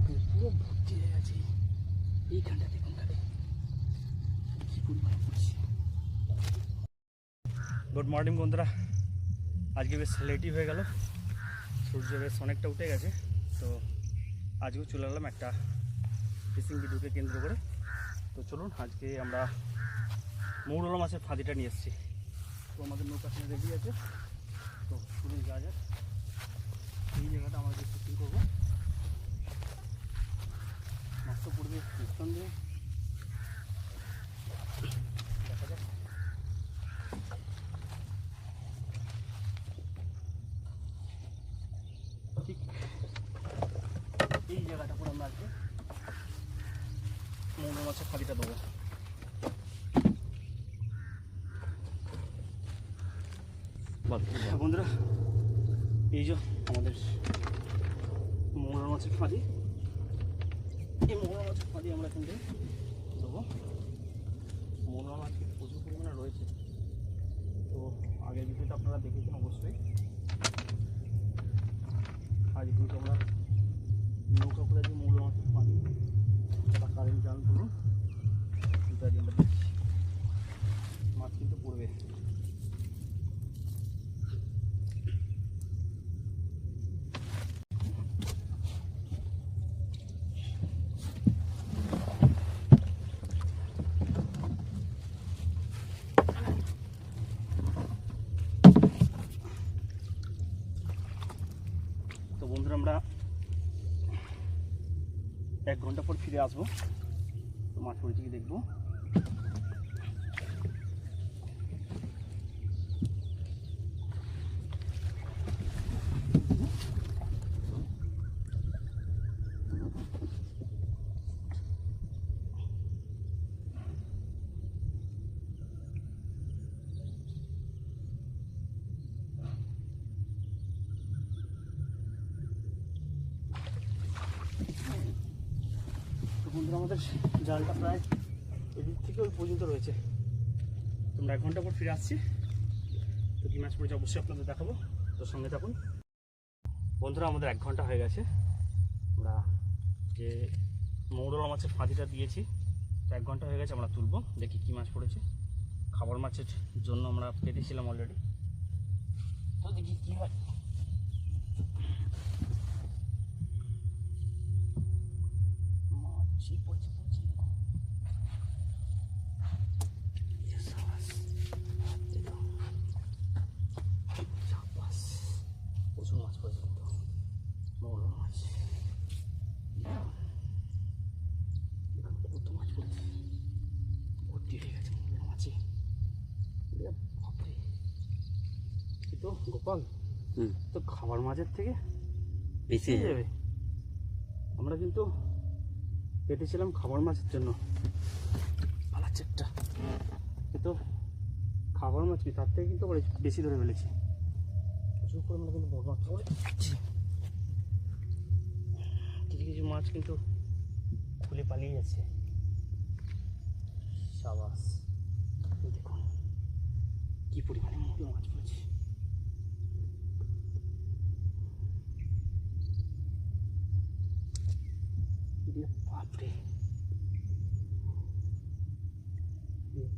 বাপরে পুরো ভর্তি হয়ে গেছে এইখানটা। দেখুন তাহলে কি পরিমাণে পড়ছে। গুড মর্নিং বন্ধুরা, আজকে বেশ লেটই হয়ে গেল, সূর্য বেশ অনেকটা উঠে গেছে। তো আজকেও চলে এলাম একটা ফিশিং ভিডিওকে কেন্দ্র করে। তো চলুন আজকে আমরা মৌরলা মাছের ফাঁদিটা নিয়ে এসেছি। তো আমাদের নৌকা সামনে রেডি আছে, তো চলুন যা যাক। এই জায়গাটা আমরা যে ফিশিং করবো, মাছ তো পড়বে নিঃসন্দেহে, দেখা যাক। ঠিক এই জায়গাটা করে আমরা আজকে মৌরলা মাছের ফাঁদিটা দেবো। বন্ধুরা, এই যে আমাদের মৌরলা মাছের ফাঁদি, এই মৌরলা মাছের ফাঁদি আমরা এখান থেকে দেবো। মৌরলা মাছ কিন্তু প্রচুর পরিমাণে রয়েছে। তো আগের ভিডিওটা আপনারা দেখেছেন অবশ্যই। আজ কিন্তু আমরা নৌকা করে যে মৌরলা মাছের ফাঁদি বা কারেন্ট জাল বলুন, কিন্তু আজ আমরা দেখছি মাছ কিন্তু পড়বে। তো বন্ধুরা, আমরা 1 ঘন্টা পর ফিরে আসবো। তো মাছ পড়েছে কি দেখবো। বন্ধুরা, আমাদের জালটা প্রায় এদিক থেকে ওই পর্যন্ত রয়েছে। তোমরা 1 ঘন্টা পর ফিরে আসছি। তো কী মাছ পড়েছে অবশ্যই আপনাদের দেখাবো, তো সঙ্গে থাকুন। বন্ধুরা, আমাদের 1 ঘন্টা হয়ে গেছে। আমরা যে মৌরলা মাছের ফাঁদিটা দিয়েছি, তো 1 ঘন্টা হয়ে গেছে। আমরা তুলবো, দেখি কী মাছ পড়েছে। খাবার মাছের জন্য আমরা পেতেছিলাম অলরেডি, তো দেখি কী হয়। মাছই পড়ছে পড়ছে। প্রচুর মাছ পড়েছে কিন্তু মৌরলা মাছ। কত মাছ পড়ছে, ভর্তি হয়ে গেছে মৌরলা মাছে। বাপরে, তো গোপাল, তো খাবার মাছের থেকে বেশি যাবে। আমরা কিন্তু কেটেছিলাম খাবার মাছের জন্য, পালাচ্ছে একটা। কিন্তু খাবার মাছ কি, তার থেকে কিন্তু বেশি ধরে ফেলেছি। প্রচুর পরিমাণে কিন্তু বড় মাছ পড়ে যাচ্ছে। কিছু কিছু মাছ কিন্তু খুলে পালিয়ে যাচ্ছে। সাবাস, দেখুন কি পরিমাণে মোটা মাছ পড়েছে। বাপরে,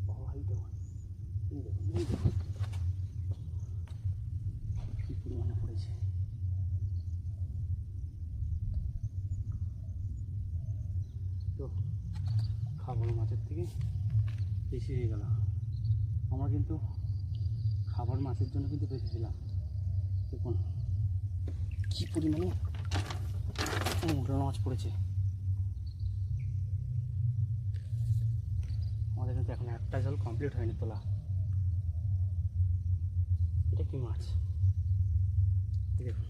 পাওয়াই দেওয়া, কি পরিমাণে পড়েছে। তো খাবার মাছের থেকে বেশি হয়ে গেল। আমরা কিন্তু খাবার মাছের জন্য কিন্তু বেঁচেছিলাম। দেখুন কি পরিমাণে মৌরলা মাছ পড়েছে। আমাদের কিন্তু এখন একটা জাল কমপ্লিট হয়নি তোলা। এটা কি মাছ দেখুন,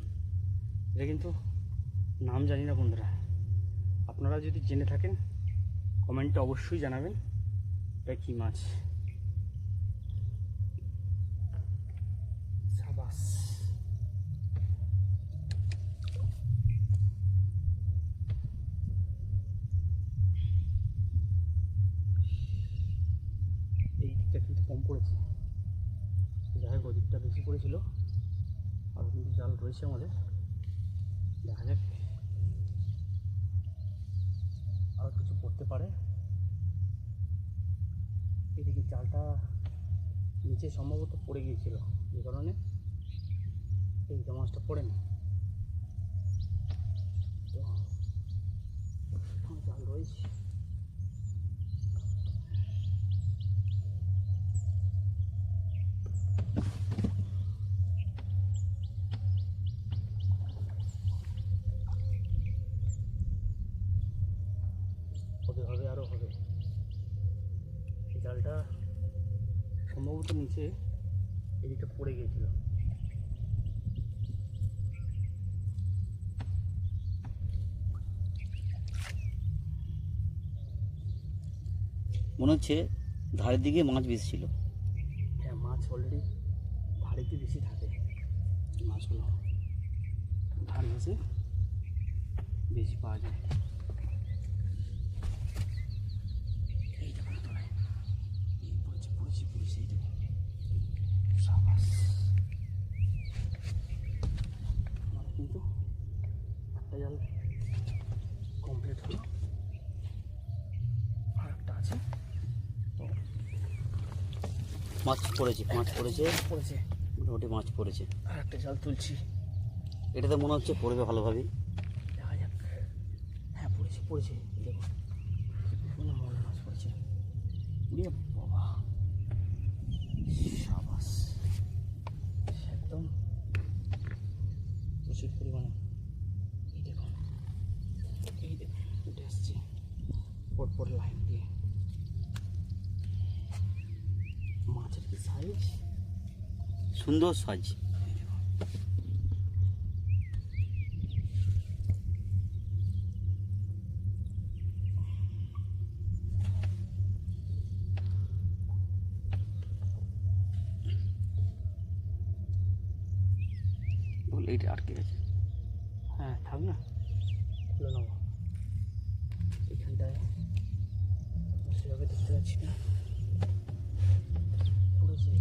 এটা কিন্তু নাম জানি না বন্ধুরা। আপনারা যদি জেনে থাকেন কমেন্টে অবশ্যই জানাবেন এটা কি মাছ। সাবাস, এই দিকটা কিন্তু কম পড়েছে, যাই হোক ওদিকটা বেশি পড়েছিল। আর কিন্তু জাল রয়েছে আমাদের, দেখা যাক। পড়তে পারে। এদিকে জালটা নিচে সম্ভবত পড়ে গিয়েছিল, যে কারণে এই মাছটা পড়েনি। তো জাল রয়েছে। হবে আরও হবে। জালটা সম্ভবত নিচে এদিকটা পড়ে গিয়েছিল। মনে হচ্ছে ধারের দিকে মাছ বেশি ছিল। হ্যাঁ, মাছ অলরেডি ধারেতে বেশি থাকে। মাছগুলো ধার ঘেঁষে বেশি পাওয়া যায়। এই দেখুন তোলায় পড়েছি এই দেখুন। সাবাস। আমার কিন্তু একটা জাল কমপ্লিট হলো, আর একটা আছে। মাছ পড়েছে পড়েছে মোটামুটি মাছ পড়েছে। আর একটা জাল তুলছি। এটাতে মনে হচ্ছে পড়বে ভালোভাবেই। দেখা যাক। হ্যাঁ, পড়েছে দেখুন, মনে মাছ পড়েছে। বাবা, সাবাস। একদম প্রচুর পরিমাণে। এই দেখুন উঠে আসছে পর লাইন দিয়ে। মাছের কি সাইজ, সুন্দর সাইজ। এইটা আটকে গেছে। হ্যাঁ থাক না, খুলে নেবো। এখানটায় সেভাবে দেখতে পাচ্ছি না, পড়েছে।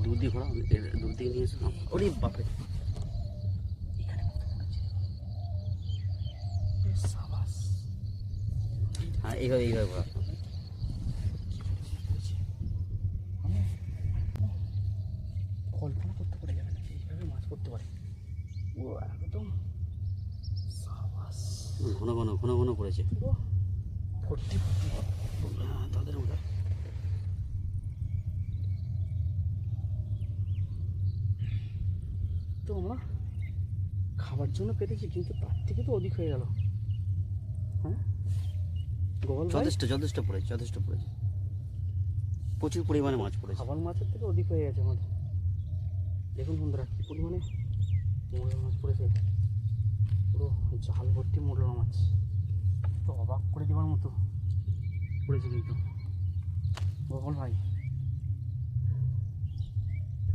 দূর দিয়ে ঘোরা, দূর দিকে নিয়ে এসো। ওরে বাপরে, এখানে সাবাস। হ্যাঁ, এইভাবে ঘোরা। কল্পনা করতে পারে যাবে না এইভাবে মাছ পড়তে পারে। ও একদম সাবাস। ঘন ঘন পড়েছে। পুরো ভর্তি তাদের ওটা। তো আমরা খাবার জন্য পেতেছি, কিন্তু তার থেকে তো অধিক হয়ে গেল। হ্যাঁ, যথেষ্ট পড়েছে। প্রচুর পরিমাণে মাছ পড়েছে। খাবার মাছের থেকে অধিক হয়ে গেছে আমাদের। দেখুন বন্ধুরা কী পরিমাণে মোরলা মাছ পড়েছে। পুরো জাল ভর্তি মোরলা মাছ, তো অবাক করে দেওয়ার মতো পড়েছে। কিন্তু গোপাল ভাই,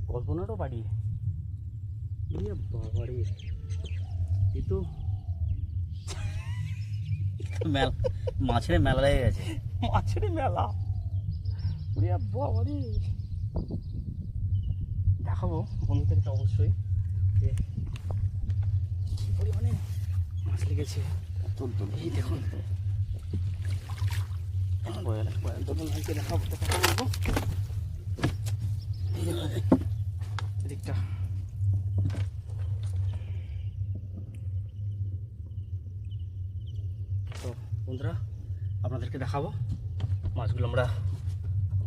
কল্পনাটাও বাড়িয়ে। বাবারে, এ তো মাছের মেলা লেগে গেছে। মাছের মেলা। বাবারে, দেখাবো বন্ধুদেরকে অবশ্যই যে কী পরিমাণে মাছ লেগেছে। এই দেখুন, ভাইকে দেখাবো, কথা বলবো। এই দেখুন এদিকটা। তো বন্ধুরা, আপনাদেরকে দেখাবো মাছগুলো আমরা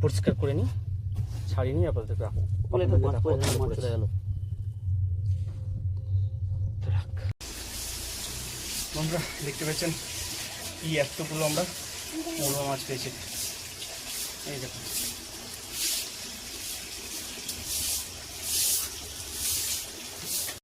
পরিষ্কার করে নিই, ছাড়িয়ে নিই, আপনাদেরকে রাখবো। চলে গেল। বন্ধুরা দেখতে পাচ্ছেন কি এতগুলো আমরা মোরলা মাছ পেয়েছি। এই দেখুন